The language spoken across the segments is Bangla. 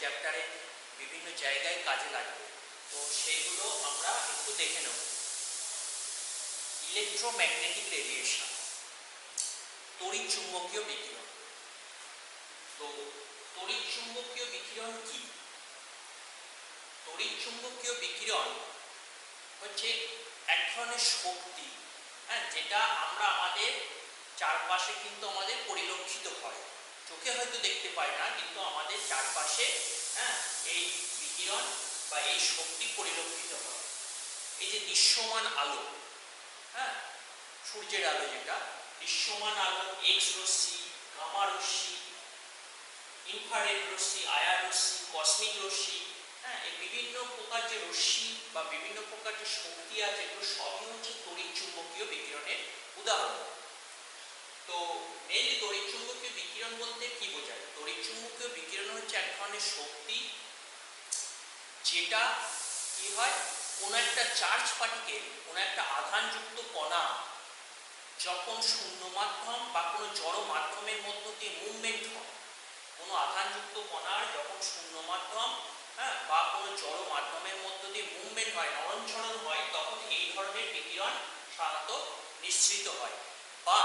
চ্যাপ্টারে বিভিন্ন জায়গায় কাজে লাগবে। তো সেইগুলো আমরা একটু দেখে নেব। ইলেকট্রোম্যাগনেটিক রেডিয়েশন, তড়িৎ চুম্বকীয় বিকিরণ। তো তড়িৎ চুম্বকীয় বিকিরণ কি? তড়িৎ চুম্বকীয় বিকিরণ হচ্ছে এক ধরনের শক্তি, যেটা আমরা আমাদের চারপাশে কিন্তু আমাদের পরিলক্ষিত হয়, চোখে হয়তো দেখতে পাই না, কিন্তু আমাদের চারপাশে এই বিকিরণ বা এই শক্তি পরিলক্ষিত হয়। এই যে দৃশ্যমান আলো, সূর্যের আলো, যেটা দৃশ্যমান আলো, এক্স রশ্মি, গামা রশ্মি, ইনফ্রারেড রশ্মি, আয়া রশ্মি, কসমিক রশ্মি, এই বিভিন্ন প্রকার যে রশ্মি বা বিভিন্ন প্রকার যে শক্তি আছে, এগুলো সবই হচ্ছে তড়িৎ চুম্বকীয় বিকিরণের উদাহরণ। তো মেইনলি তড়িৎ চুম্বকীয় বিকিরণ বলতে কি বোঝায়? তড়িৎ চুম্বকীয় বিকিরণ হচ্ছে এক ধরনের শক্তি, যেটা কি হয়, কোনো একটা চার্জ পার্টিকেল, কোনো একটা আধানযুক্ত কণা যখন শূন্য মাধ্যম বা কোনো জড় মাধ্যমের মধ্য দিয়ে মুভমেন্ট হয়, কোনো আধানযুক্ত কণার যখন শূন্য মাধ্যম বা কোনো জড় মাধ্যমের মধ্য দিয়ে মুভমেন্ট হয়, নরণচরণ হয়, তখন এই ধরনের বিকিরণ সাধারণত নিঃসৃত হয়। বা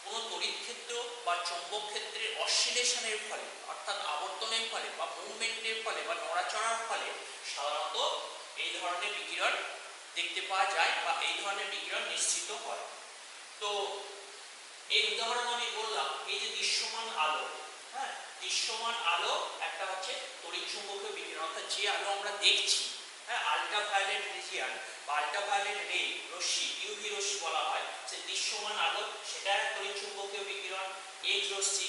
কোনো তড়িৎ ক্ষেত্র বা চৌম্বক ক্ষেত্রের অসিলেশনের ফলে, অর্থাৎ আবর্তনের ফলে বা মুভমেন্টের ফলে বা নড়াচড়ার ফলে সাধারণত এই ধরনের বিকিরণ দেখতে পাওয়া যায় বা এই ধরনের বিকিরণ নিঃসৃত হয়। তো এই উদাহরণ আমি বললাম, এই যে দৃশ্যমান আলো, দৃশ্যমান আলো একটা হচ্ছে তড়িৎ চুম্বকীয় বিকিরণ, অর্থাৎ যে আলো আমরা দেখছি, আল্ট্রাভায়োলেট রিজিয়ন বা আল্ট্রাভায়োলেট রে রশ্মি, ইউভি রশ্মি বলা হয়, যে দৃশ্যমান আলো, সেটা একটা তড়িৎ চুম্বকীয় বিকিরণ। এক্স রশ্মি,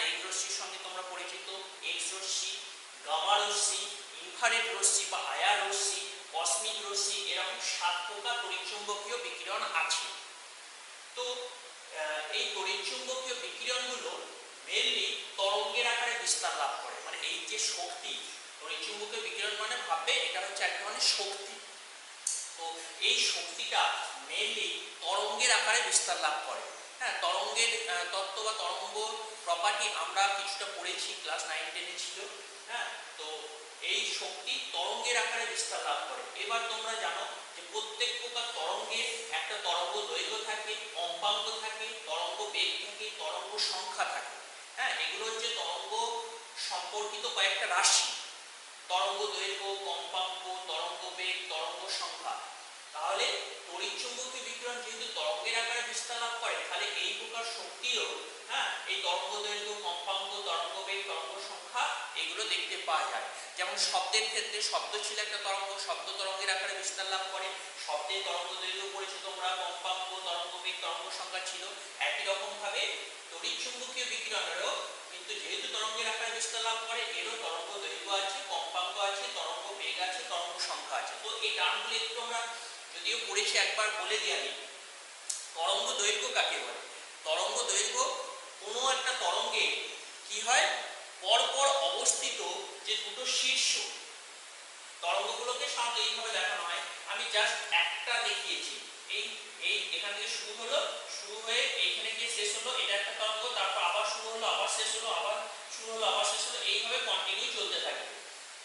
এক্স রশ্মির সঙ্গে তোমরা পরিচিত, এক্স রশ্মি, গামা রশ্মি, ইনফ্রারেড রশ্মি বা আয়া রশ্মি, কসমিক রশ্মি, এরকম 7 প্রকার তড়িৎ চুম্বকীয় বিকিরণ আছে। তো এই তড়িৎ চুম্বকীয় বিকিরণগুলো মেইনলি তরঙ্গের আকারে বিস্তার লাভ করে। মানে এই যে শক্তি, তড়িৎ চুম্বকীয় বিকিরণ মানে ভাববে এটা হচ্ছে এক ধরনের শক্তি। তো এই শক্তিটা মেইনলি তরঙ্গের আকারে বিস্তার লাভ করে। তরঙ্গের তত্ত্ব বা তরঙ্গ প্রপার্টি আমরা কিছুটা পড়েছি, ক্লাস 9-10-এ ছিল। তো এই শক্তি তরঙ্গের আকারে বিস্তার লাভ করে। এবার তোমরা জানো যে প্রত্যেক প্রকার তরঙ্গের একটা তরঙ্গ দৈর্ঘ্য থাকে, কম্পাঙ্ক থাকে, তরঙ্গ বেগ থাকে, তরঙ্গ সংখ্যা থাকে। এগুলো হচ্ছে তরঙ্গ সম্পর্কিত কয়েকটা রাশি: তরঙ্গ দৈর্ঘ্য, কম্পাঙ্ক, তরঙ্গ বেগ, তরঙ্গ সংখ্যা। তাহলে তড়িৎ চুম্বকীয় বিকিরণ যেহেতু তরঙ্গের আকারে বিস্তার লাভ করে, তাহলে এই প্রকার শক্তিও এই তরঙ্গ দৈর্ঘ্য, কম্পাঙ্ক, তরঙ্গ বেগ, তরঙ্গ সংখ্যা এগুলো দেখতে পাওয়া যায়। যেমন শব্দের ক্ষেত্রে, শব্দ ছিল একটা তরঙ্গ, শব্দ তরঙ্গের আকারে বিস্তার লাভ করে, শব্দের তরঙ্গ দৈর্ঘ্য পড়েছে তোমরা, কম্পাঙ্ক, তরঙ্গ বেগ, তরঙ্গ সংখ্যা ছিল। একই রকম ভাবে তড়িৎ চুম্বকীয় বিকিরণেরও কিন্তু যেহেতু তরঙ্গের আকারে বিস্তার লাভ করে, এরও তরঙ্গ দৈর্ঘ্য আছে, কম্পাঙ্ক আছে, তরঙ্গ বেগ আছে, তরঙ্গ সংখ্যা আছে। তো এই টার্মগুলো একটু আমরা যদিও পড়েছি, একবার বলে দিয়ে আমি। তরঙ্গ দৈর্ঘ্য কাকে বলে? তরঙ্গ দৈর্ঘ্য কোনো একটা তরঙ্গে কি হয়, পরপর অবস্থিত যে দুটো শীর্ষ, তরঙ্গগুলোকে সাধারণত এইভাবে দেখানো হয়। আমি জাস্ট একটা দেখিয়েছি, এই এই এখান থেকে শুরু হলো, শুরু হয়ে এইখানে গিয়ে শেষ হলো, এটা একটা তরঙ্গ, তারপর আবার শুরু হলো, আবার শেষ হলো, আবার শুরু হলো, আবার শেষ হলো, এইভাবে কন্টিনিউ চলতে থাকে।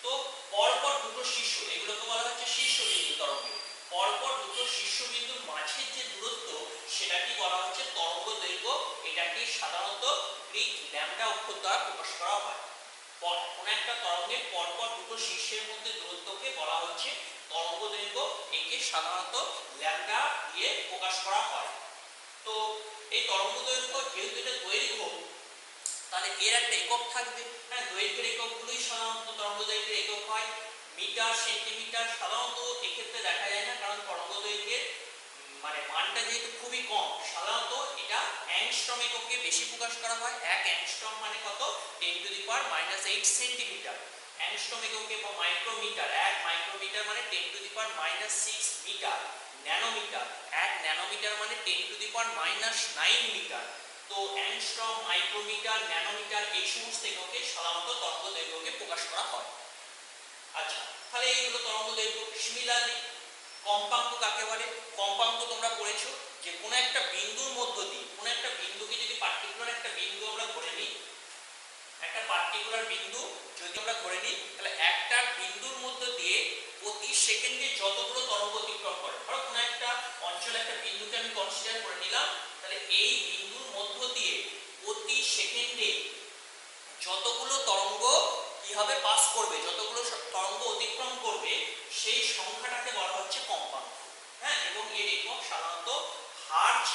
তো পরপর দুটো শীর্ষ, এগুলোকে বলা হচ্ছে শীর্ষবিন্দু তরঙ্গ। পরপর দুটো শীর্ষবিন্দুর মাঝের যে দূরত্ব, সেটাকে বলা হচ্ছে তরঙ্গ দৈর্ঘ্য। এটাকে সাধারণত গ্রিক ল্যামডা অক্ষর দ্বারা প্রকাশ করা হয়। কোন একটা তরঙ্গের পরপর দুটো শীর্ষের মধ্যে দূরত্বকে বলা হচ্ছে তরঙ্গ দৈর্ঘ্য। একে সাধারণত ল্যামডা দিয়ে প্রকাশ করা হয়। তো এই তরঙ্গ দৈর্ঘ্য, যেহেতু এটা দৈর্ঘ্য, তাহলে এর একটা একক থাকবে। দৈর্ঘ্যের এককগুলোই সাধারণত তরঙ্গ দৈর্ঘ্যের একক হয়। মিটার, সেন্টিমিটার সাধারণত এক্ষেত্রে দেখা যায় না, কারণ তরঙ্গ দৈর্ঘ্যের মানে মানটা যেহেতু খুবই কম, সাধারণত এটা অ্যাংস্ট্রম এককে বেশি প্রকাশ করা হয়। 1 অ্যাংস্ট্রম মানে কত? 10⁻⁻8 সেন্টিমিটার। অ্যাংস্ট্রম এককে বা মাইক্রোমিটার, 1 মাইক্রোমিটার মানে 10⁻⁻6 মিটার। ন্যানোমিটার, 1 ন্যানোমিটার মানে 10⁻⁹ মিটার। তো অ্যাংস্ট্রম, মাইক্রোমিটার, ন্যানোমিটার এই সমস্ত এককে সাধারণত তরঙ্গ দৈর্ঘ্যকে প্রকাশ করা হয়। আচ্ছা, তাহলে এইগুলো তরঙ্গ দৈর্ঘ্য। সিমিলারলি কম্পাঙ্ক কাকে বলে? কম্পাঙ্ক তোমরা পড়েছো যে কোনো একটা বিন্দুর মধ্য দিয়ে, কোনো একটা বিন্দুকে যদি পার্টিকুলার একটা বিন্দু আমরা ধরে নিই, একটা পার্টিকুলার বিন্দু যদি আমরা দিই, তাহলে একটা বিন্দুর মধ্য দিয়ে প্রতি সেকেন্ডে যতগুলো তরঙ্গ অতিক্রম করে, ধরো কোনো একটা অঞ্চলে একটা বিন্দুকে আমি কনসিডার করে নিলাম, তাহলে এই বিন্দুর মধ্য দিয়ে প্রতি সেকেন্ডে যতগুলো তরঙ্গ কি হবে পাস করবে, যতগুলো তরঙ্গ অতিক্রম করবে, সেই সংখ্যাটাকে বলা হচ্ছে কম্পাঙ্ক। হ্যাঁ, এবং এর একক সাধারণত হার্জ,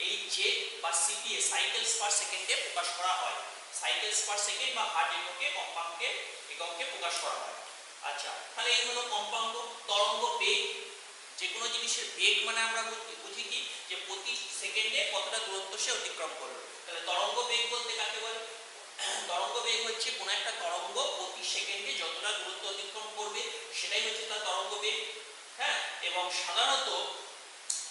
এইচজেড বা সিপিএ, সাইকেলস পার সেকেন্ডে প্রকাশ করা হয়। সাইকেলস পার সেকেন্ড বা হার্জ এককে কম্পাঙ্কের এককে প্রকাশ করা হয়। আচ্ছা, তাহলে এই হলো কম্পাঙ্ক। তরঙ্গ বেগ, যে কোনো জিনিসের বেগ মানে আমরা বুঝি কি, যে প্রতি সেকেন্ডে কতটা দূরত্ব সে অতিক্রম করবে। তাহলে তরঙ্গ বেগ বলতে কাকে বলে? তরঙ্গ বেগ হচ্ছে কোন একটা তরঙ্গ প্রতি সেকেন্ডে যতটা দূরত্ব অতিক্রম করবে সেটাই হচ্ছে তার তরঙ্গ বেগ। হ্যাঁ, এবং সাধারণত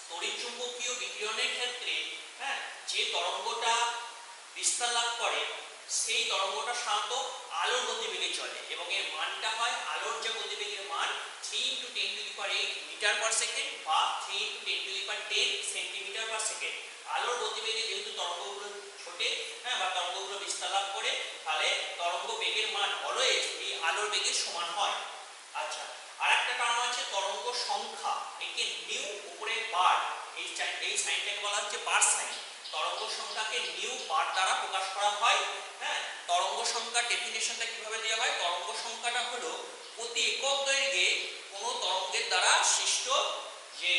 তড়িৎচুম্বকীয় বিকিরণের ক্ষেত্রে, হ্যাঁ, যে তরঙ্গটা বিস্তার লাভ করে সেই তরঙ্গটা সাধারণত আলোর গতিবেগে চলে, এবং এর মানটা হয় আলোর যে গতিবেগের মান 3 × 10⁸ মিটার পার সেকেন্ড বা 3 × 10⁻10 সেন্টিমিটার পার সেকেন্ড। আলোর গতিবেগে যেহেতু তরঙ্গগুলো ছোটে, হ্যাঁ, বা তরঙ্গগুলো বিস্তার লাভ করে, তাহলে তরঙ্গ বেগের মান অলওয়েজ এই আলোর বেগের সমান হয়। আচ্ছা, আর একটা কারণ আছে তরঙ্গ সংখ্যা, একে নিউ উপরে বার, এই সাইনটাকে বলা হচ্ছে বার সাইন। তরঙ্গ সংখ্যাকে নিউ বার দ্বারা প্রকাশ করা হয়। হ্যাঁ, তরঙ্গ সংখ্যার ডেফিনেশনটা কিভাবে দেওয়া হয়? তরঙ্গ সংখ্যাটা হলো প্রতি একক দৈর্ঘ্যে কোনো তরঙ্গের দ্বারা সৃষ্ট যে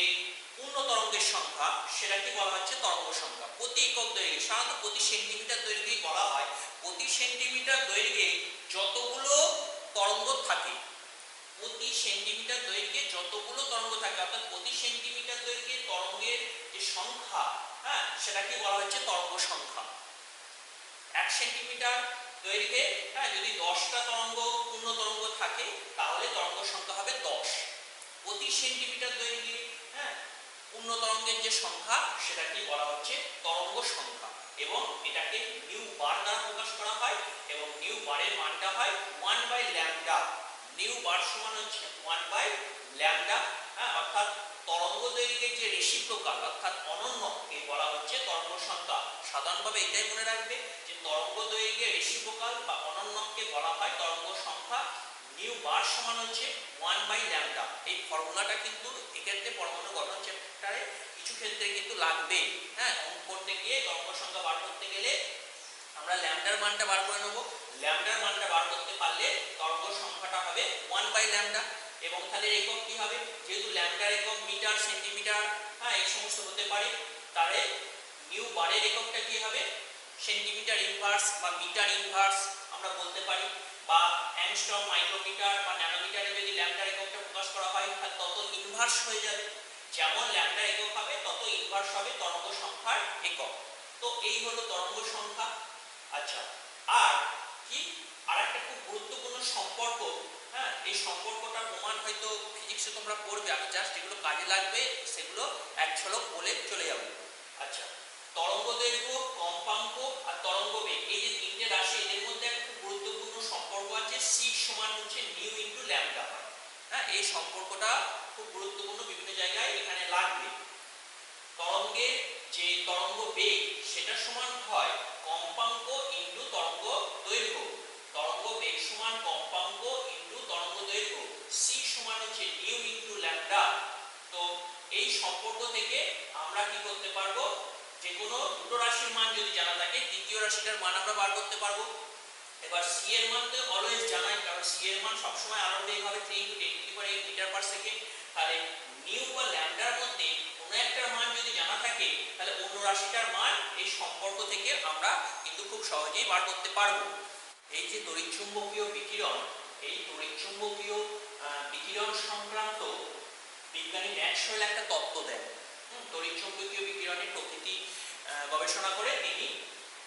পূর্ণ তরঙ্গের সংখ্যা, সেটাকে বলা হচ্ছে তরঙ্গ সংখ্যা। প্রতি একক দৈর্ঘ্যে, সাধারণত প্রতি সেন্টিমিটার দৈর্ঘ্যেই বলা হয়। প্রতি সেন্টিমিটার দৈর্ঘ্যে যতগুলো তরঙ্গ থাকে, প্রতি সেন্টিমিটার দৈর্ঘ্যে যতগুলো তরঙ্গ থাকে, অর্থাৎ প্রতি সেন্টিমিটার দৈর্ঘ্যে তরঙ্গের যে সংখ্যা, হ্যাঁ, সেটাকে বলা হচ্ছে তরঙ্গ সংখ্যা। 1 সেন্টিমিটার দৈর্ঘ্যে, হ্যাঁ, যদি 10টা তরঙ্গ পূর্ণ তরঙ্গ থাকে তাহলে তরঙ্গ সংখ্যা হবে 10। প্রতি সেন্টিমিটার দৈর্ঘ্যে, হ্যাঁ, পূর্ণ তরঙ্গের যে সংখ্যা সেটাকে বলা হচ্ছে তরঙ্গ সংখ্যা, এবং এটাকে নিউ বার দ্বারা প্রকাশ করা হয়, এবং নিউ বারের মানটা হয় 1/λ। নিউ বার সমান হচ্ছে 1/λ। হ্যাঁ, অর্থাৎ তরঙ্গ দৈর্ঘ্যের যে রেসিপ্রোকাল অর্থাৎ অনন্যকে বলা হচ্ছে তরঙ্গ সংখ্যা। সাধারণভাবে এটাই মনে রাখবে যে তরঙ্গ দৈর্ঘ্যের রেসিপ্রোকাল বা অনন্যকে বলা হয় তরঙ্গ সংখ্যা। নিউ বার সমান হচ্ছে 1/λ। এই ফর্মুলাটা কিন্তু এক্ষেত্রে পরমাণু গঠন চ্যাপ্টারে কিছু ক্ষেত্রে কিন্তু লাগবে। হ্যাঁ, অঙ্ক করতে গিয়ে তরঙ্গ সংখ্যা বার করতে গেলে আমরা ল্যামডার মানটা বার করে নেব। ল্যামডার মানটা বার করতে পারলে তরঙ্গ সংখ্যাটা হবে 1/λ। এবং তাহলে একক কি হবে? যেহেতু ল্যামডার একক মিটার, সেন্টিমিটার, হ্যাঁ, এই সমস্ত হতে পারে, তাহলে নিউ বারের এককটা কি হবে? সেন্টিমিটার ইনভার্স বা মিটার ইনভার্স আমরা বলতে পারি, বা অ্যাংস্ট্রম, মাইক্রোমিটার বা ন্যানোমিটারে যদি ল্যামডার এককটা প্রকাশ করা হয় তাহলে তত ইনভার্স হয়ে যাবে। যেমন ল্যামডা একক হবে তত ইনভার্স হবে তরঙ্গ সংখ্যার একক। তো এই হলো তরঙ্গ সংখ্যা। আচ্ছা, আর কি আরেকটা খুব গুরুত্বপূর্ণ সম্পর্ক, হ্যাঁ, এই সম্পর্কটার প্রমাণ হয়তো ফিজিক্সে তোমরা পড়বে, আমি জাস্ট যেগুলো কাজে লাগবে সেগুলো এক ঝলক বলে চলে যাব। আচ্ছা, তরঙ্গ দৈর্ঘ্য, কম্পাঙ্ক আর তরঙ্গ বেগ, এই যে তিনটে রাশি, এদের মধ্যে একটা খুব গুরুত্বপূর্ণ সম্পর্ক আছে, সি সমান হচ্ছে নিউ ইনটু ল্যামডা হয়। হ্যাঁ, এই সম্পর্কটা খুব গুরুত্বপূর্ণ, বিভিন্ন জায়গায় এখানে লাগবে। তরঙ্গের যে তরঙ্গ বেগ সেটা সমান হয় কম্পাঙ্ক ইনটু তরঙ্গ দৈর্ঘ্য। তরঙ্গ বেগ সমান কম্পাঙ্ক ইনটু তরঙ্গ দৈর্ঘ্য। সি সমান হচ্ছে নিউ ইনটু ল্যামডা। তো এই সম্পর্ক থেকে আমরা কি করতে পারবো? যে কোনো দুটো রাশির মান যদি জানা থাকে, তৃতীয় রাশিটার মান আমরা বার করতে পারবো। এবার সি এর মান তো অলওয়েজ জানাই, কারণ সি এর মান সবসময় আলোর বেগ হবে 3 × 10⁸ মিটার পার সেকেন্ড। তাহলে নিউ বা ল্যামডার মধ্যে কোনো একটা মান যদি জানা থাকে তাহলে অন্য রাশিটার মান এই সম্পর্ক থেকে আমরা কিন্তু খুব সহজেই বার করতে পারবো। এই যে তড়িৎচুম্বকীয় বিকিরণ, এই তড়িৎচুম্বকীয় বিকিরণ সংক্রান্ত বিজ্ঞানী ম্যাক্সওয়েল একটা তত্ত্ব দেন। তড়িৎচুম্বকীয় বিকিরণের প্রকৃতি গবেষণা করে তিনি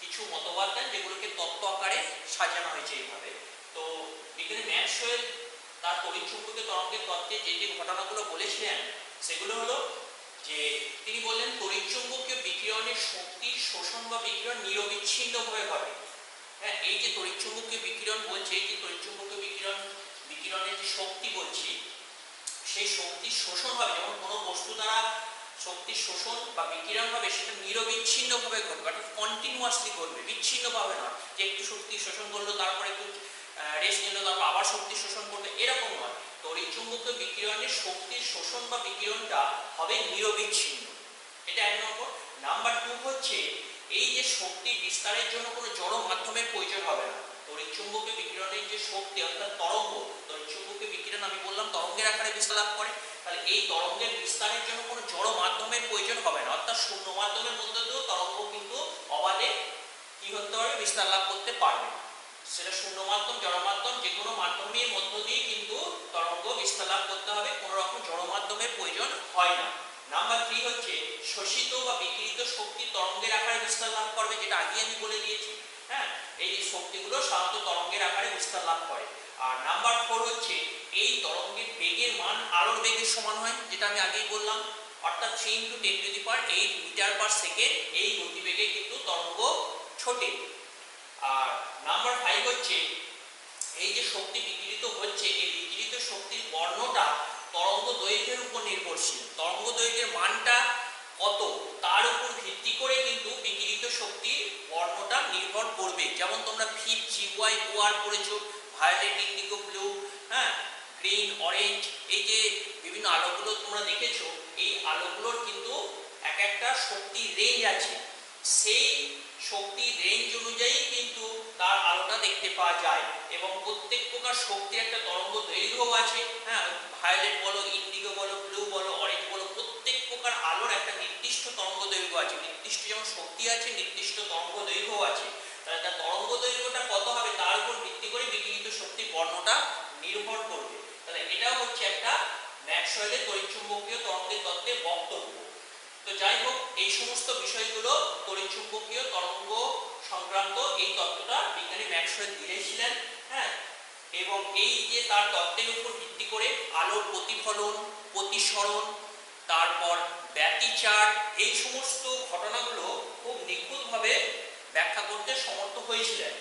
কিছু মতবাদ দেন, যেগুলোকে তত্ত্ব আকারে সাজানো হয়েছে এইভাবে। তো বিজ্ঞানী ম্যাক্সওয়েল তার তড়িৎচুম্বকীয় তরঙ্গের তত্ত্বে যে যে ঘটনাগুলো বলেছিলেন সেগুলো হলো যে তিনি বললেন তড়িৎচুম্বকীয় বিকিরণের শক্তির শোষণ বা বিকিরণ নিরবিচ্ছিন্নভাবে ঘটে। হ্যাঁ, এই যে তড়িৎচুম্বকীয় বিকিরণ বলছে, এই যে তড়িৎচুম্বকীয় বিকিরণের যে শক্তি বলছি, সেই শক্তির শোষণ হবে, যেমন কোনো বস্তু দ্বারা শক্তির শোষণ বা বিকিরণ হবে সেটা নিরবিচ্ছিন্নভাবে ঘটবে, অর্থাৎ কন্টিনিউয়াসলি ঘটবে, বিচ্ছিন্নভাবে নয় যে একটু শক্তি শোষণ করলো তারপরে একটু রেস্ট নিল তারপর আবার আবার শক্তি শোষণ করবে, এরকম নয়। তড়িৎচুম্বকীয় বিকিরণের শক্তির শোষণ বা বিকিরণটা হবে নিরবিচ্ছিন্ন। এটা 1 নম্বর। নাম্বার 2 হচ্ছে এই যে শক্তি বিস্তারের জন্য কোনো জড় মাধ্যমের প্রয়োজন হবে না। তড়িৎচুম্বকীয় বিকিরণের যে শক্তি অর্থাৎ তরঙ্গ, তড়িৎচুম্বকীয় বিকিরণ আমি বললাম তরঙ্গের আকারে বিস্তার লাভ করে, তাহলে এই তরঙ্গের বিস্তারের জন্য কোনো জড় মাধ্যমের প্রয়োজন হবে না, অর্থাৎ শূন্য মাধ্যমের মধ্যে দিয়েও তরঙ্গ কিন্তু অবাধে কি হতে পারবে, বিস্তার লাভ করতে পারবে। সেটা শূন্য মাধ্যম, জড় মাধ্যম, যে কোনো মাধ্যমের মধ্য দিয়ে কিন্তু তরঙ্গ বিস্তার লাভ করতে হবে, কোনো রকম জড় মাধ্যমের প্রয়োজন হয় না। নাম্বার 3 হচ্ছে শোষিত বা বিকিরিত শক্তি তরঙ্গের আকারে বিস্তার লাভ করবে, যেটা আগে আমি বলে দিয়েছি। হ্যাঁ, এই যে শক্তিগুলো সাধারণত তরঙ্গের আকারে বিস্তার লাভ করে। আর নাম্বার 4 হচ্ছে এই তরঙ্গের বেগের মান আলোর বেগের সমান হয়, যেটা আমি আগেই বললাম, অর্থাৎ 3 × 10⁸ মিটার/সেকেন্ড এই গতিবেগে কিন্তু তরঙ্গ ছোটে। আর নাম্বার 5 হচ্ছে এই যে শক্তি বিকিরিত হচ্ছে, এই বিকিরিত শক্তির বর্ণটা তরঙ্গ দৈর্ঘ্যের উপর নির্ভরশীল। তরঙ্গ দৈর্ঘ্যের মানটা কত তার উপর ভিত্তি করে কিন্তু বিকিরিত শক্তির বর্ণটা নির্ভর করবে। যেমন তোমরা VGY/OR পড়েছো, ভায়োলেট, ইন্ডিগো, ব্লু, হ্যাঁ, গ্রিন, অরেঞ্জ, এই যে বিভিন্ন আলোগুলো তোমরা দেখেছো, এই আলোগুলোর কিন্তু এক একটা শক্তির রেঞ্জ আছে। সেই শক্তির রেঞ্জ অনুযায়ী কিন্তু তার আলোটা দেখতে পাওয়া যায়, এবং প্রত্যেক প্রকার শক্তির একটা তরঙ্গ দৈর্ঘ্য আছে। হ্যাঁ, ভায়োলেট বলো, ইন্ডিগো বলো, ব্লু বলো, অরেঞ্জ বলো, প্রত্যেক প্রকার আলোর একটা নির্দিষ্ট তরঙ্গ দৈর্ঘ্য আছে। নির্দিষ্ট যেমন শক্তি আছে, নির্দিষ্ট তরঙ্গ দৈর্ঘ্য আছে। তাহলে তার তরঙ্গ দৈর্ঘ্যটা কত হবে তার উপর ভিত্তি করে বিকিরিত শক্তির বর্ণটা নির্ভর করবে। তাহলে এটাও হচ্ছে একটা ম্যাক্সওয়েলের তড়িৎচুম্বকীয় তরঙ্গের তত্ত্বের বক্তব্য। তো যাই হোক, এই সমস্ত বিষয়গুলো তড়িৎচুম্বকীয় তরঙ্গ সংক্রান্ত এই তত্ত্বটা বিজ্ঞানী ম্যাক্সওয়েল দিয়েছিলেন। হ্যাঁ, এবং এই যে তার তত্ত্বের উপর ভিত্তি করে আলোর প্রতিফলন, প্রতিসরণ, তারপর ব্যতিচার, এই সমস্ত ঘটনাগুলো খুব নিখুঁতভাবে ব্যাখ্যা করতে সমর্থ হয়েছিলেন।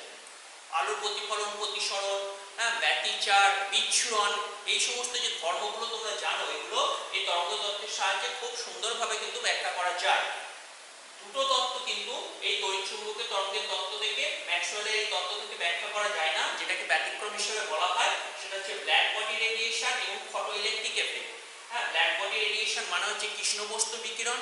আলোর প্রতিফলন, প্রতিসরণ, হ্যাঁ, ব্যতিচার, বিচ্ছুরণ, এই সমস্ত যে ধর্মগুলো তোমরা জানো, এগুলো এই তরঙ্গ তত্ত্বের সাহায্যে খুব সুন্দরভাবে কিন্তু ব্যাখ্যা করা যায়। দুটো তত্ত্ব কিন্তু এই তড়িৎচুম্বকীয় তরঙ্গের তত্ত্ব থেকে, ম্যাক্সওয়েলের এই তত্ত্ব থেকে ব্যাখ্যা করা যায় না, যেটাকে ব্যতিক্রম হিসেবে বলা হয়। সেটা হচ্ছে ব্ল্যাক বডি রেডিয়েশন এবং ফটো ইলেকট্রিক এফেক্ট। হ্যাঁ, ব্ল্যাক বডি রেডিয়েশন মানে হচ্ছে কৃষ্ণ বস্তু বিকিরণ,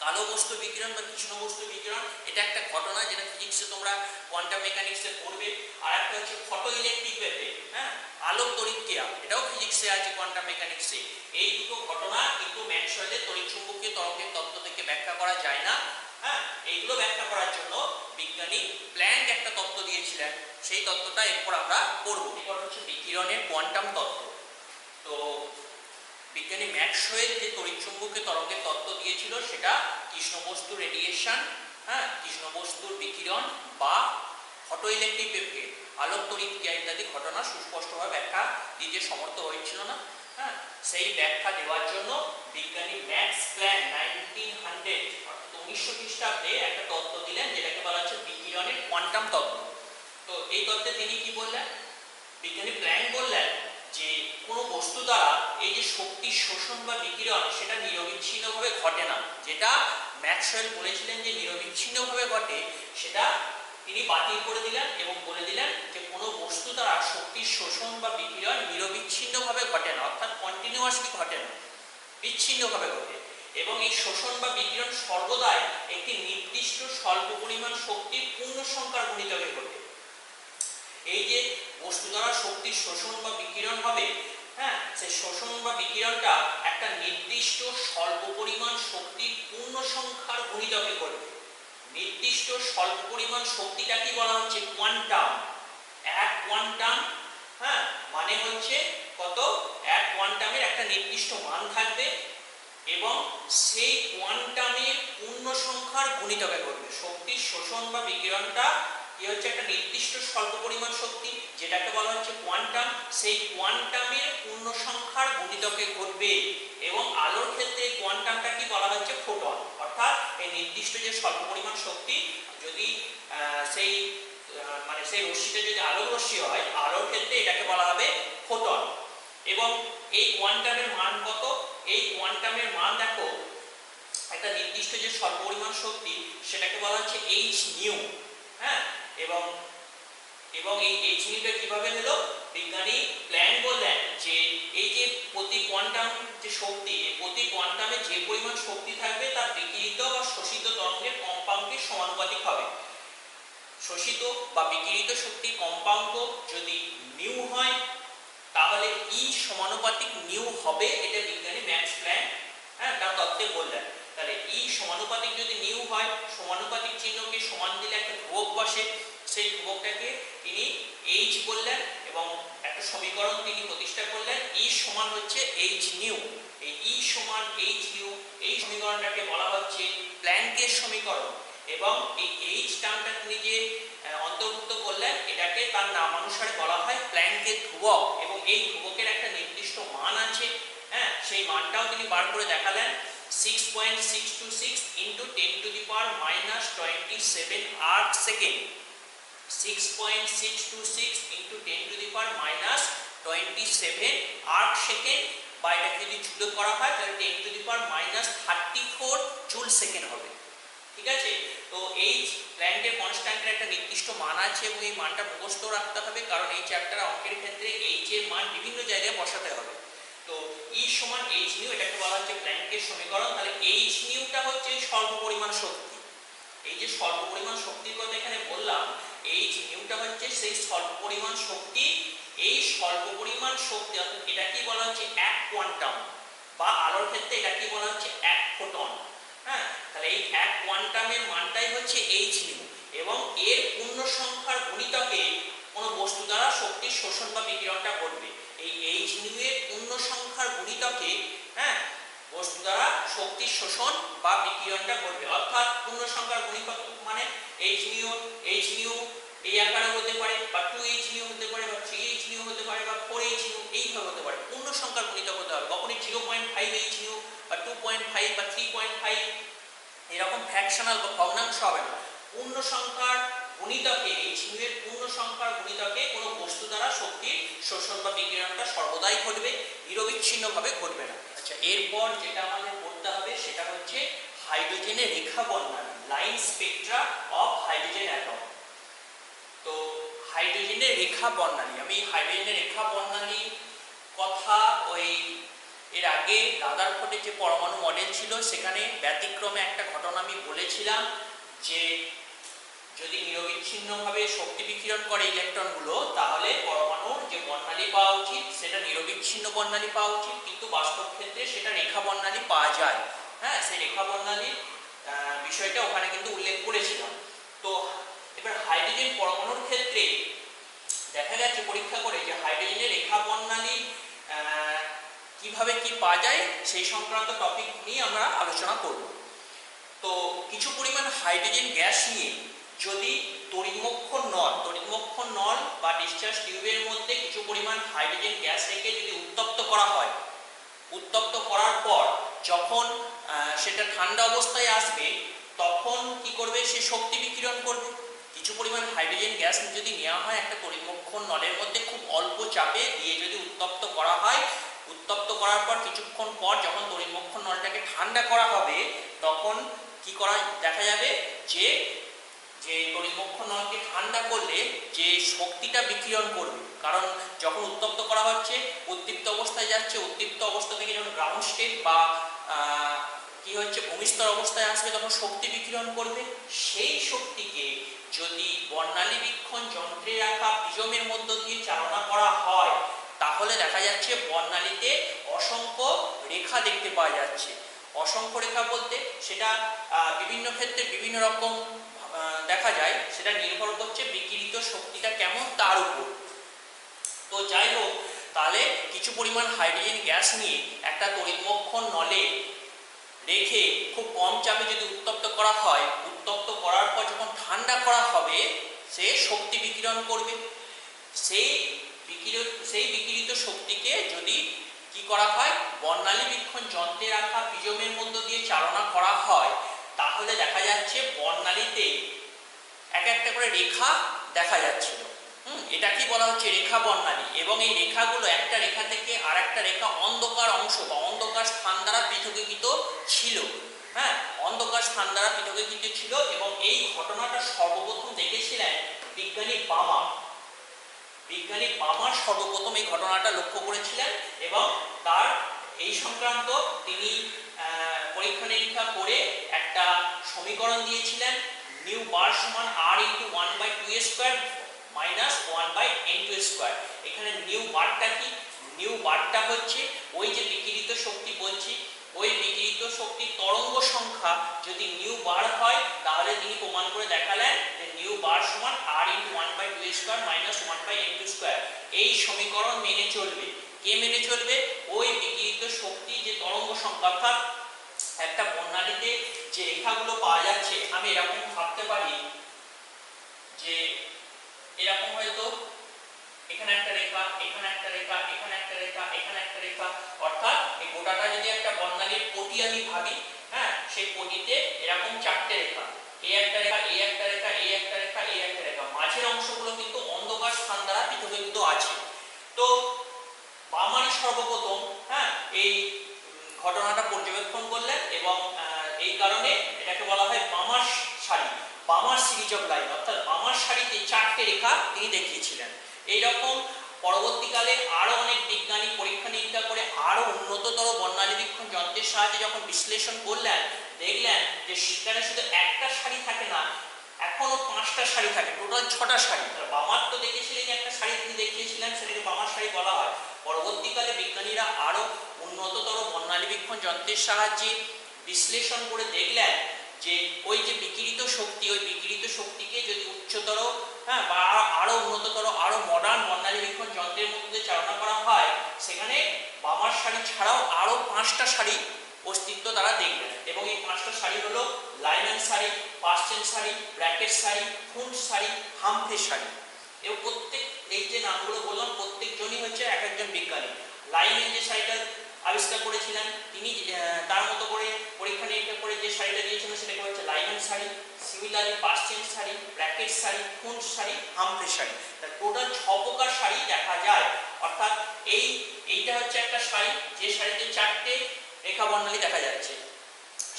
কালো বস্তু বিকিরণ বা কৃষ্ণ বস্তু বিকিরণ। এটা একটা ঘটনা যেটা ফিজিক্সে তোমরা কোয়ান্টাম মেকানিক্সে পড়বে। আর একটা হচ্ছে ফটো ইলেকট্রিক এফেক্ট, হ্যাঁ, আলোক তড়িৎক্রিয়া, এটাও ফিজিক্সে আছে, কোয়ান্টাম মেকানিক্সে। এই দুটো ঘটনা কিন্তু ম্যাক্সওয়েলের তড়িৎচুম্বকীয় তরঙ্গের তত্ত্ব থেকে ব্যাখ্যা করা যায় না। হ্যাঁ, এইগুলো ব্যাখ্যা করার জন্য বিজ্ঞানী প্ল্যাঙ্ক একটা তত্ত্ব দিয়েছিলেন, সেই তত্ত্বটা এরপর আমরা পড়ব। এরপর হচ্ছে বিকিরণের কোয়ান্টাম তত্ত্ব। তো বিজ্ঞানী ম্যাক্সওয়েল যে তড়িৎচুম্বকীয় তরঙ্গের তত্ত্ব দিয়েছিল সেটা কৃষ্ণবস্তুর রেডিয়েশন, হ্যাঁ, কৃষ্ণবস্তুর বিকিরণ বা ফটো ইলেকট্রিক এফেক্ট, আলোক তড়িৎক্রিয়া ইত্যাদি ঘটনা সুস্পষ্টভাবে ব্যাখ্যা দিতে সমর্থ হয়েছিল না। হ্যাঁ, সেই ব্যাখ্যা দেওয়ার জন্য বিজ্ঞানী ম্যাক্স প্ল্যাঙ্ক 1900 খ্রিস্টাব্দে একটা তত্ত্ব দিলেন, যেটাকে বলা হচ্ছে বিকিরণের কোয়ান্টাম তত্ত্ব। তো এই তত্ত্বে তিনি কি বললেন? বিজ্ঞানী প্ল্যাঙ্ক বললেন যে কোনো বস্তু দ্বারা এই যে শক্তি শোষণ বা বিকিরণ সেটা নিরবিচ্ছিন্নভাবে ঘটে না। যেটা ম্যাক্সওয়েল বলেছিলেন যে নিরবিচ্ছিন্নভাবে ঘটে, সেটা তিনি বাতিল করে দিলেন এবং বলে দিলেন যে কোনো বস্তু দ্বারা শক্তির শোষণ বা বিকিরণ নিরবিচ্ছিন্নভাবে ঘটে না, অর্থাৎ কন্টিনিউয়াসলি ঘটে না, বিচ্ছিন্নভাবে ঘটে। এবং এই শোষণ বা বিকিরণ সর্বদাই একটি নির্দিষ্ট স্বল্প পরিমাণ শক্তির পূর্ণ সংখ্যার গুণিতকে ঘটে। এই যে বস্তু দ্বারা শক্তির শোষণ বা বিকিরণ হবে, হ্যাঁ, সেই শোষণ বা বিকিরণটা একটা নির্দিষ্ট স্বল্প পরিমাণ শক্তির পূর্ণ সংখ্যার গুণিতকে ঘটবে। নির্দিষ্ট স্বল্প পরিমাণ শক্তিটা কি বলা হচ্ছে? কোয়ান্টাম। এক কোয়ান্টাম, হ্যাঁ, মানে হচ্ছে কত? এক কোয়ান্টামের একটা নির্দিষ্ট মান থাকবে এবং সেই কোয়ান্টামের পূর্ণ সংখ্যার গুণিতকে ঘটবে। শক্তির শোষণ বা বিকিরণটা কি হচ্ছে? একটা নির্দিষ্ট স্বল্প পরিমাণ শক্তি, যেটাকে বলা হচ্ছে কোয়ান্টাম। সেই কোয়ান্টামের পূর্ণ সংখ্যার গুণিতকে ঘটবে। এবং আলোর ক্ষেত্রে কোয়ান্টামটা কি বলা হচ্ছে? ফোটন। অর্থাৎ এই নির্দিষ্ট যে স্বল্প পরিমাণ শক্তি, যদি সেই মানে সেই রশ্মিটা যদি আলোক রশ্মি হয়, আলোর ক্ষেত্রে এটাকে বলা হবে ফোটন। এবং এই কোয়ান্টামের মান কত? এই কোয়ান্টামের মান দেখো, একটা নির্দিষ্ট যে স্বল্প পরিমাণ শক্তি সেটাকে বলা হচ্ছে h নিউ। হ্যাঁ, এবং এবং এই এইচ নিউটা কিভাবে হলো? বিজ্ঞানী প্ল্যাঙ্ক বললেন যে এই যে প্রতি কোয়ান্টাম যে শক্তি, প্রতি কোয়ান্টামে যে পরিমাণ শক্তি থাকবে তার বিকিরিত বা শোষিত তরঙ্গের কম্পাঙ্কের সমানুপাতিক হবে। শোষিত বা বিকিরিত শক্তির কম্পাঙ্ক যদি নিউ হয় তাহলে ই সমানুপাতিক নিউ হবে, এটা বিজ্ঞানী ম্যাক্স প্ল্যাঙ্ক তার তত্ত্বে বললেন। তাহলে ই সমানুপাতিক যদি নিউ হয়, সমানুপাতিক চিহ্নকে সমান দিলে একটা ধ্রুবক বসে, সেই ধ্রুবকটাকে তিনি এইচ বললেন এবং একটা সমীকরণ তিনি প্রতিষ্ঠা করলেন, ই সমান হচ্ছে এইচ নিউ। এই ই সমান এইচ নিউ, এই সমীকরণটাকে বলা হচ্ছে প্ল্যাঙ্কের সমীকরণ। এবং এই এইচ টার্মটা তিনি যে অন্তর্ভুক্ত করলেন এটাকে তার নামানুসারে বলা হয় প্ল্যাঙ্কের ধ্রুবক। এবং এই ধ্রুবকের একটা নির্দিষ্ট মান আছে, সেই মানটাও তিনি বার করে দেখালেন। 6.626 into 10⁻⁻27 erg second. 6.626 into 10⁻⁻27 erg second, বা এটাকে যদি জুলে করা হয় তাহলে 10⁻34 জুল সেকেন্ড হবে। ঠিক আছে? তো এই প্ল্যাঙ্কের কনস্ট্যান্টের একটা নির্দিষ্ট মান আছে এবং এই মানটা মুখস্থ রাখতে হবে, কারণ এই চ্যাপ্টার অঙ্কের ক্ষেত্রে এইচ এর মান বিভিন্ন জায়গায় বসাতে হবে। তো ই সমান এইচ নিউ, এটাকে বলা হচ্ছে প্ল্যাঙ্কের সমীকরণ। তাহলে এইচ নিউটা হচ্ছে স্বল্প পরিমাণ শক্তি। এই যে স্বল্প পরিমাণ শক্তির কথা এখানে বললাম, এইচ নিউটা হচ্ছে সেই স্বল্প পরিমাণ শক্তি। এই স্বল্প পরিমাণ শক্তি অর্থাৎ এটাকে বলা হচ্ছে এক কোয়ান্টাম, বা আলোর ক্ষেত্রে এটাকে বলা হচ্ছে এক ফোটন। তাহলে এই এক কোয়ান্টামের মানটাই হচ্ছে এইচ নিউ, এবং এর পূর্ণ সংখ্যার গুণিতকে কোনো বস্তু দ্বারা শক্তির শোষণ বা বিকিরণটা ঘটবে। এই এইচ নিউ এর পূর্ণ সংখ্যার গুণিতকে বস্তু দ্বারা শক্তির শোষণ বা বিকিরণটা ঘটবে। অর্থাৎ পূর্ণ সংখ্যার গুণিতক মানে এইচ নিউ এই আকারে হতে পারে, বা 2h নিউ হতে পারে, বা 3h নিউ হতে পারে, বা 4h নিউ এইভাবে হতে পারে। পূর্ণ সংখ্যার গুণিতক হতে হবে। কখনই 0.5h নিউ বা 2.5 বা 3.5 এরকম ফ্র্যাকশনাল বা ভগ্নাংশ হবে না। পূর্ণ সংখ্যার গুণিতকে, এইচ নিউ এর পূর্ণ সংখ্যার গুণিতকে কোনো বস্তু দ্বারা শক্তির শোষণ বা বিকিরণটা সর্বদাই ঘটবে, নিরবিচ্ছিন্নভাবে ঘটবে না। আচ্ছা, এরপর যেটা আমাদের পড়তে হবে সেটা হচ্ছে হাইড্রোজেনের রেখা বর্ণালী, line spectra of hydrogen atom. তো হাইড্রোজেনের রেখা বর্ণালী, আমি হাইড্রোজেনের রেখা বর্ণালী কথা ওই এর আগে রাদারফোর্ডের যে পরমাণু মডেল ছিল সেখানে ব্যতিক্রমে একটা ঘটনা আমি বলেছিলাম যে যদি নিরবিচ্ছিন্নভাবে শক্তি বিকিরণ করে ইলেকট্রনগুলো তাহলে পরমাণুর যে বর্ণালী পাওয়া উচিত সেটা নিরবিচ্ছিন্ন বর্ণালী পাওয়া উচিত, কিন্তু বাস্তব ক্ষেত্রে সেটা রেখা বর্ণালী পাওয়া যায়। সেই রেখা বর্ণালীর বিষয়টা ওখানে কিন্তু উল্লেখ করেছিলাম। তো এবার হাইড্রোজেন পরমাণুর ক্ষেত্রে দেখা গেছে পরীক্ষা করে যে হাইড্রোজেনের রেখা বর্ণালী কিভাবে কি পাওয়া যায় সেই সংক্রান্ত টপিক নিয়ে আমরা আলোচনা করব। তো কিছু পরিমাণ হাইড্রোজেন গ্যাস নিয়ে যদি তড়িৎমক্ষণ নল বা ডিসচার্জ টিউবের মধ্যে কিছু পরিমাণ হাইড্রোজেন গ্যাস রেখে যদি উত্তপ্ত করা হয়, উত্তপ্ত করার পর যখন সেটা ঠান্ডা অবস্থায় আসবে তখন কি করবে? সে শক্তি বিকিরণ করবে। কিছু পরিমাণ হাইড্রোজেন গ্যাস যদি নেওয়া হয় একটা তড়িৎমক্ষণ নলের মধ্যে খুব অল্প চাপে দিয়ে যদি উত্তপ্ত করা হয়, উত্তপ্ত করার পর কিছুক্ষণ পর যখন তড়িৎমক্ষণ নলটাকে ঠান্ডা করা হবে তখন কি করা দেখা যাবে যে তড়িৎমক্ষণ নলকে ঠান্ডা করলে যে শক্তিটা বিকিরণ করবে, কারণ যখন উত্তপ্ত করা হচ্ছে উদ্দীপ্ত অবস্থায় যাচ্ছে, উদ্দীপ্ত অবস্থা থেকে যখন গ্রাউন্ড স্টেট বা কি হচ্ছে ভূমিস্তর অবস্থায় আসবে তখন শক্তি বিকিরণ করবে। সেই শক্তিকে যদি বর্ণালী বীক্ষণ যন্ত্রে রাখা প্রিজমের মধ্য দিয়ে চালনা করা হয় তাহলে দেখা যাচ্ছে বর্ণালীতে অসংখ্য রেখা দেখতে পাওয়া যাচ্ছে। অসংখ্য রেখা বলতে সেটা বিভিন্ন ক্ষেত্রে বিভিন্ন রকম দেখা যায়, সেটা নির্ভর করছে বিকিরিত শক্তিটা কেমন তার উপর। তো যাই হোক, তাহলে কিছু পরিমাণ হাইড্রোজেন গ্যাস নিয়ে একটা তড়িৎমক্ষণ নলে রেখে খুব কম চাপে যদি উত্তপ্ত করা হয়, উত্তপ্ত করার পর যখন ঠান্ডা করা হবে সে শক্তি বিকিরণ করবে। সেই বিকিরিত শক্তিকে যদি কি করা হয় বর্ণালী বীক্ষণ যন্ত্রে রাখা প্রিজমের মধ্য দিয়ে চালনা করা হয় তাহলে দেখা যাচ্ছে বর্ণালীতে এক একটা করে রেখা দেখা যাচ্ছিল। এটা কি বলা হচ্ছে রেখা বর্ণালী। এবং এই রেখাগুলো একটা রেখা থেকে আর একটা রেখা অন্ধকার অংশ বা অন্ধকার স্থান দ্বারা পৃথকীকৃত ছিল। অন্ধকার স্থান দ্বারা পৃথকীকৃত ছিল এবং এই ঘটনাটা সর্বপ্রথম দেখেছিলেন বিজ্ঞানী বামা। বিজ্ঞানী বামার সর্বপ্রথম এই ঘটনাটা লক্ষ্য করেছিলেন এবং তার এই সংক্রান্ত তিনি পরীক্ষা নিরীক্ষা করে একটা সমীকরণ দিয়েছিলেন, নিউ বার সমান r into 1/2 square minus 1/n2 square. এখানে নিউ বারটা কি? নিউ বারটা হচ্ছে ওই যে বিকিরিত শক্তি বলছি, ওই বিকিরিত শক্তির তরঙ্গ সংখ্যা যদি নিউ বার হয় তাহলে তিনি প্রমাণ করে দেখালেন যে নিউ বার সমান r into 1/2 square minus 1/n2 square. এই সমীকরণ মেনে চলবে। কে মেনে চলবে? ওই বিকিরিত শক্তি যে তরঙ্গ সংখ্যা, অর্থাৎ একটা বর্ণালীতে যে রেখাগুলো পাওয়া যাচ্ছে, আমি এরকম ভাবতে পারি যে এরকম হয়তো এখানে একটা রেখা, এখানে একটা রেখা, এখানে একটা রেখা, এখানে একটা রেখা, অর্থাৎ এই গোটাটা যদি একটা বর্ণালীর পটি আমি ভাবি, হ্যাঁ, সেই পটিতে এরকম চারটে রেখা, এই একটা রেখা, এই একটা রেখা, এই একটা রেখা, এই একটা রেখা, মাঝের অংশগুলো কিন্তু অন্ধকার স্থান দ্বারা পৃথকীকৃত আছে। তো বামানি সর্বপ্রথম, হ্যাঁ, এই ঘটনাটা পর্যবেক্ষণ করলেন এবং এই কারণে এটাকে বলা হয় বামার সারি, বামার সিরিজ অফ লাইন, অর্থাৎ বামার সারিতে চারটে রেখা তিনি দেখিয়েছিলেন। এইরকম পরবর্তীকালে আরো অনেক বিজ্ঞানী পরীক্ষা নিরীক্ষা করে আরো উন্নততর বর্ণালীবীক্ষণ যন্ত্রের সাহায্যে যখন বিশ্লেষণ করলেন, দেখলেন যে সেখানে শুধু একটা সারি থাকে না, এখনো 5টা সারি থাকে, টোটাল 6টা সারি। বামার তো দেখেছিলেন যে একটা সারি তিনি দেখিয়েছিলেন, সেটাকে বামার সারি বলা হয়। পরবর্তীকালে বিজ্ঞানীরা আরো উন্নততর বর্ণালীবীক্ষণ যন্ত্রের সাহায্যে বিশ্লেষণ করে দেখলেন যে ওই যে বিকিরিত শক্তি, ওই বিকিরিত শক্তিকে যদি উচ্চতর, হ্যাঁ, বা আরো উন্নততর, আরো মডার্ন বর্ণালীবীক্ষণ যন্ত্রের মধ্যে চালনা করা হয়, সেখানে বামার সারি ছাড়াও আরো 5টা সারি অস্তিত্ব তারা দেখলেন। এবং এই 5টা সারি হলো লাইম্যান সারি, পার্সেন সারি, ব্র্যাকেট সারি, ফুন্ট সারি, হামফ্রে সারি। এবং প্রত্যেক এই যে নামগুলো বললাম প্রত্যেকজনই হচ্ছে এক একজন বিজ্ঞানী। লাইম্যান যে সারিটা আবিষ্কার করেছিলেন তিনি তার মতো করে পরীক্ষা নিরীক্ষা করে যে সারিটা দিয়েছিলেন সেটাকে হচ্ছে লাইম্যান সারি। সিমিলারলি পার্সেন সারি, ব্র্যাকেট সারি, ফুন্ট সারি, হামফ্রে সারি। টোটাল 6 প্রকার সারি দেখা যায়। অর্থাৎ এইটা হচ্ছে একটা সারি, যে সারিতে 4টে রেখা বর্ণালী দেখা যাচ্ছে।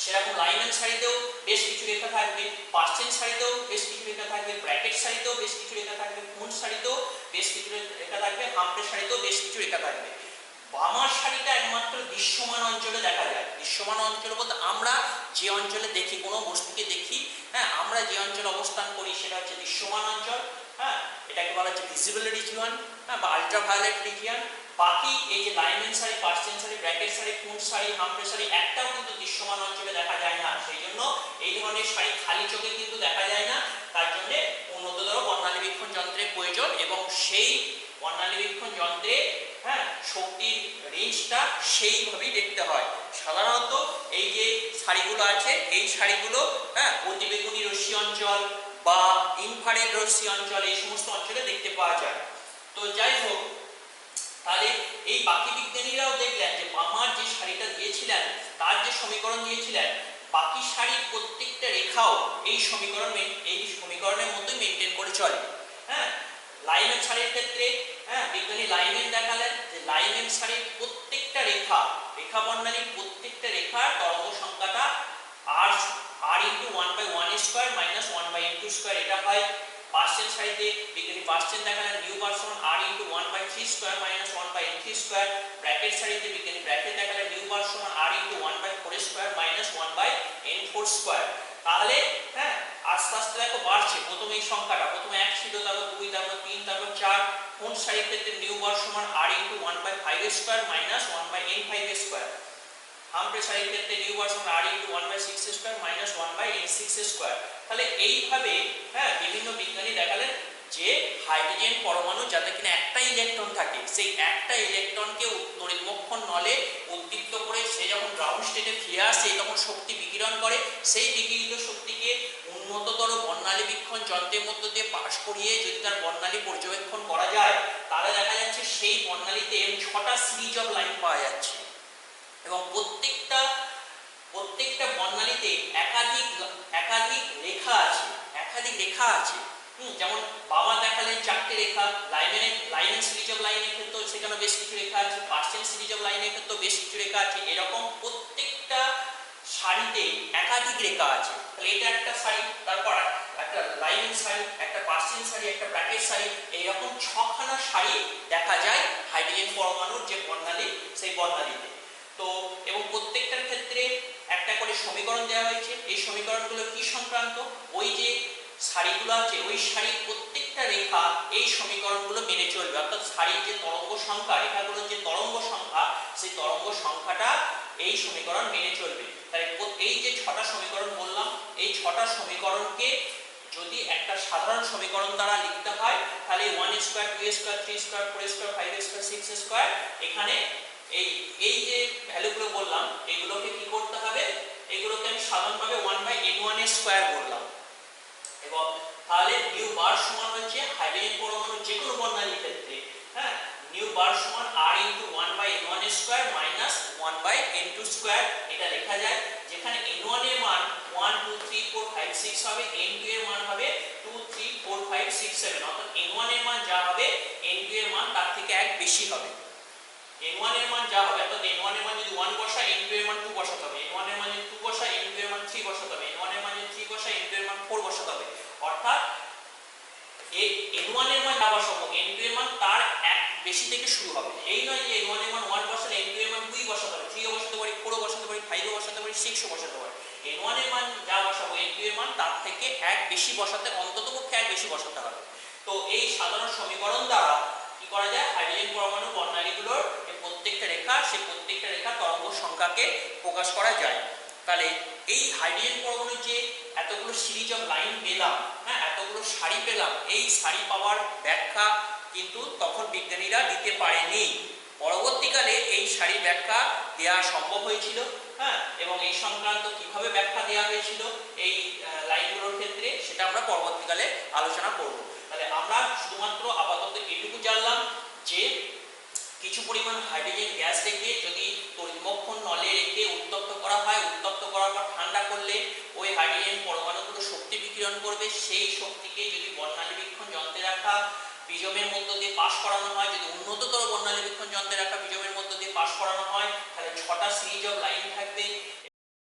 সেরকম লাইম্যান সারিতেও বেশ কিছু রেখা থাকবে, পার্সেন সারিতেও বেশ কিছু রেখা থাকবে, ব্র্যাকেট সারিতেও বেশ কিছু রেখা থাকবে, ফুন্ট সারিতেও বেশ কিছু রেখা থাকবে, হামফ্রে সারিতেও বেশ কিছু রেখা থাকবে। বামার সারিটা একমাত্র দৃশ্যমান অঞ্চলে দেখা যায়। দৃশ্যমান অঞ্চল বলতে আমরা যে অঞ্চলে দেখি, কোনো বস্তুকে দেখি, হ্যাঁ, আমরা যে অঞ্চলে অবস্থান করি সেটা হচ্ছে দৃশ্যমান অঞ্চল, হ্যাঁ, এটাকে বলা হচ্ছে ভিজিবল রিজিয়ন, হ্যাঁ, বা আল্ট্রাভায়োলেট রিজিয়ন। বাকি এই যে লাইম্যান সারি, পার্সেন সারি, ব্র্যাকেট সারি, ফুন্ট সারি, হামফ্রে সারি একটাও কিন্তু দৃশ্যমান অঞ্চলে দেখা যায় না। সেই জন্য এই ধরনের সারি খালি চোখে কিন্তু দেখা যায় না। তার জন্য উন্নততর বর্ণালীবীক্ষণ যন্ত্রের প্রয়োজন এবং সেই বর্ণালীবীক্ষণ যন্ত্রে, হ্যাঁ, শক্তির রেঞ্জটা সেইভাবেই দেখতে হয়। সাধারণত এই যে সারিগুলো আছে, এই সারিগুলো, হ্যাঁ, অতিবেগুনি রশ্মি অঞ্চল বা ইনফ্রারেড রশ্মি অঞ্চল, এই সমস্ত অঞ্চলে দেখতে পাওয়া যায়। তো যাই হোক, তাহলে এই বাকি বিজ্ঞানীরাও দেখলেন যে বামার যে সারিটা দিয়েছিলেন, তার যে সমীকরণ দিয়েছিলেন, বাকি সারির প্রত্যেকটা রেখাও এই সমীকরণের মধ্যেই মেনটেন করে চলে। হ্যাঁ, লাইম্যান সারির ক্ষেত্রে, হ্যাঁ, বিজ্ঞানী লাইম্যান দেখালেন যে লাইম্যান সারির প্রত্যেকটা রেখা বর্ণালীর প্রত্যেকটা রেখার তরঙ্গ সংখ্যাটা r into 1/1 square minus 1/n2 square এটা হয়। পার্সেন সারিতে বিজ্ঞানী পার্সেন দেখালেন নিউ বার সমান r into 1/3 square minus 1/n3 square. Bracket সারিতে বিজ্ঞানী ব্র্যাকেট দেখালেন নিউ বার সমান r into 1/4 square minus 1/n4 square. তাহলে, হ্যাঁ, আস্তে আস্তে দেখো বাড়ছে। প্রথমে এই সংখ্যাটা, প্রথমে 1 ছিল, তারপর 2, তারপর 3, তারপর 4। ফুন্ট সারির ক্ষেত্রে নিউ বার সমান r into 1/5 square minus 1/n5 square. Humphrey সারির ক্ষেত্রে নিউ বার সমান r into 1/6 square minus 1/n6 square. তাহলে এইভাবে, হ্যাঁ, বিভিন্ন বিজ্ঞানী দেখালেন যে হাইড্রোজেন পরমাণু যাতে কিনা একটা ইলেকট্রন থাকে, সেই একটা ইলেকট্রনকে তড়িৎমক্ষণ নলে উদ্দীপ্ত করে সে যখন গ্রাউন্ড স্টেটে ফিরে আসে তখন শক্তি বিকিরণ করে। সেই বিকিরিত শক্তিকে উন্নততর বর্ণালীবীক্ষণ যন্ত্রের মধ্য দিয়ে পাস করিয়ে যদি তার বর্ণালী পর্যবেক্ষণ করা যায়, তাহলে দেখা যাচ্ছে সেই বর্ণালীতে 6টা সিরিজ অফ লাইন পাওয়া যাচ্ছে এবং প্রত্যেকটা বর্ণালীতে একাধিক রেখা আছে। যেমন বামা দেখালেন 4টে রেখা, লাইম্যান সিরিজ অফ লাইনের ক্ষেত্রে সেখানে বেশ কিছু রেখা আছে, পার্সেন সিরিজ অফ লাইনের ক্ষেত্রে বেশ কিছু রেখা আছে। এরকম প্রত্যেকটা সারিতে একাধিক রেখা আছে, তাহলে এটা একটা সারি, তারপর একটা লাইন সারি, একটা পার্সেন্ট সারি, একটা ব্র্যাকেট সারি, এইরকম ছখানা সারি দেখা যায় হাইড্রোজেন পরমাণুর যে বর্ণালী সেই বর্ণালীতে। তো এবং প্রত্যেকটার ক্ষেত্রে একটা করে সমীকরণ দেওয়া হয়েছে। এই সমীকরণগুলো কি সংক্রান্ত? ওই যে সারিগুলো আছে ওই সারির প্রত্যেকটা রেখা এই সমীকরণগুলো মেনে চলবে, অর্থাৎ সারির যে তরঙ্গ সংখ্যা, রেখাগুলোর যে তরঙ্গ সংখ্যা, সেই তরঙ্গ সংখ্যাটা এই সমীকরণ মেনে চলবে। তাই এই যে ছটা সমীকরণ বললাম, এই ছটা সমীকরণকে যদি একটা সাধারণ সমীকরণ দ্বারা লিখতে হয় তাহলে 1 square 2 square 3 square 4 square 5 square 6 square, এখানে এই যে ভ্যালুগুলো বললাম এগুলোকে কি করতে হবে, এগুলোকে আমি সাধারণভাবে 1/n1 এর স্কয়ার বললাম। এবং তাহলে নিউ বার সমান হচ্ছে হাইড্রোজেন পরমাণুর যে কোনো বর্ণালীর ক্ষেত্রে, হ্যাঁ, নিউ বার সমান r * 1/n1 এর স্কয়ার মাইনাস 1/n2 স্কয়ার, এটা লেখা যায়। যেখানে n1 এর মান 1 2 3 4 5 6 হবে, n2 এর মান হবে 2 3 4 5 6 7, অর্থাৎ n1 এর মান যা হবে n2 এর মান তার থেকে এক বেশি হবে। n1 এর মান যা হবে, অর্থাৎ n1 এর মান যদি 1 বসায় n2 এর মান 2 বসাতে হবে, n1 এর মান যদি 2 বসায় n2 এর মান 3 বসাতে হবে, n1 এর মান যদি 3 বসায় n2 এর মান 4 বসাতে হবে। অর্থাৎ এই n1 এর মান যা বসাবো n2 এর মান তার এক বেশি থেকে শুরু হবে। এই নয় যে n1 এর মান 1 বসালে n2 এর মান 2 বসাতে হবে, 3 ও বসাতে পারি, 4 ও বসাতে পারি, 5 ও বসাতে পারি, 6 ও বসাতে পারি। n1 এর মান যা বসাবো n2 এর মান তার থেকে এক বেশি বসাতে, অন্ততপক্ষে এক বেশি বসাতে হবে। তো এই সাধারণ সমীকরণ দ্বারা কি করা যায়, হাইড্রোজেন পরমাণু বর্ণালীগুলোর প্রত্যেকটা রেখা, সেই প্রত্যেকটা রেখা তরঙ্গ সংখ্যাকে প্রকাশ করা যায়। তাহলে এই হাইড্রোজেন পরমাণুর যে এতগুলো সিরিজ অফ লাইন পেলাম, হ্যাঁ, এতগুলো সারি পেলাম, এই সারি পাওয়ার ব্যাখ্যা কিন্তু তখন বিজ্ঞানীরা দিতে পারেনি। পরবর্তীকালে এই সারি ব্যাখ্যা দেওয়া সম্ভব হয়েছিল, হ্যাঁ, এবং এই সংক্রান্ত কিভাবে ব্যাখ্যা দেওয়া হয়েছিল এই লাইনগুলোর ক্ষেত্রে সেটা আমরা পরবর্তীকালে আলোচনা করব। তাহলে আমরা শুধুমাত্র আপাতত এটুকু জানলাম যে কিছু পরিমাণ হাইড্রোজেন গ্যাস রেখে যদি তড়িৎমক্ষণ নলে রেখে উত্তপ্ত করা হয়, উত্তপ্ত করার পর ঠান্ডা করলে ওই হাইড্রোজেন পরমাণুগুলো শক্তি বিকিরণ করবে। সেই শক্তিকে যদি বর্ণালী বীক্ষণ যন্ত্রে রাখা প্রিজমের মধ্য দিয়ে পাস করানো হয়, যদি উন্নততর বর্ণালী বীক্ষণ যন্ত্রে রাখা প্রিজমের মধ্য দিয়ে পাস করানো হয়, তাহলে 6টা সিরিজ অফ লাইন থাকবে।